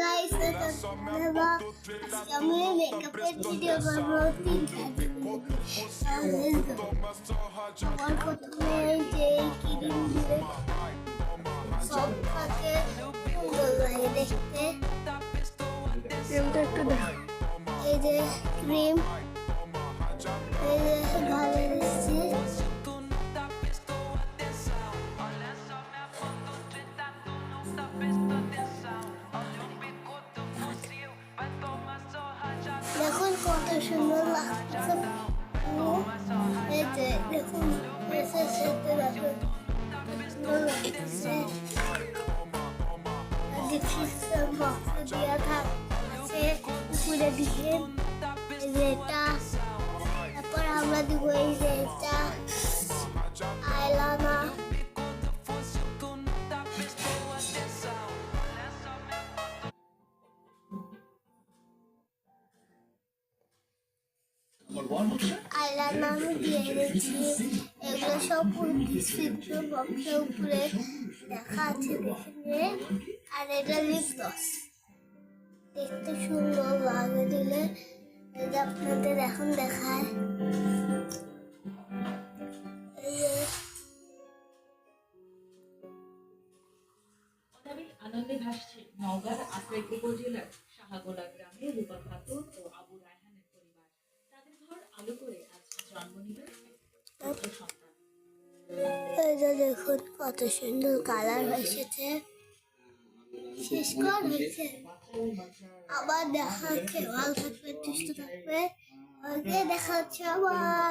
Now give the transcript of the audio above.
guys, আমি মেকআপের video বানাবো 3 আমার প্রথমে যে ক্রিম দিয়ে সব থাকে সুন্দর লাগে দেখতে। ক্রিমটা একটু দেখো। এই যে ক্রিম, এই যে ঘরে দিচ্ছি। দেখুন কত সুন্দর লাগছে। এই যে দেখুন এসে সেটা দেখুন সুন্দর লাগছে। ডিসক্রিপশন বক্সে দেওয়া থাকছে উপরে দিকে এই যে এটা, তারপর আমরা দিব এই যে এটা আইলাইনার। আইলাইনার আমি দিয়ে দিচ্ছি। এগুলো সব ডিসক্রিপশন বক্সের উপরে দেখা আছে, দেখে। আর এটা লিপ গ্লস, দেখতে সুন্দর লাগে দিলে। এটা আপনাদের এখন দেখায়। আনন্দে ভাসছে নওগাঁর আত্রাই উপজেলার শাহাগোলা গ্রামে রূপা খাতুন ও আবু রায়হানের পরিবার। তাদের ঘর আলো করে আজ জন্ম নিল পুত্র সন্তান। এই যে দেখুন কত সুন্দর কালার এসেছে। শেষ কর হয়েছে। আবার দেখা হচ্ছে, ভালো থাকবে, সুস্থ থাকবে। ওকে দেখা হচ্ছে আবার।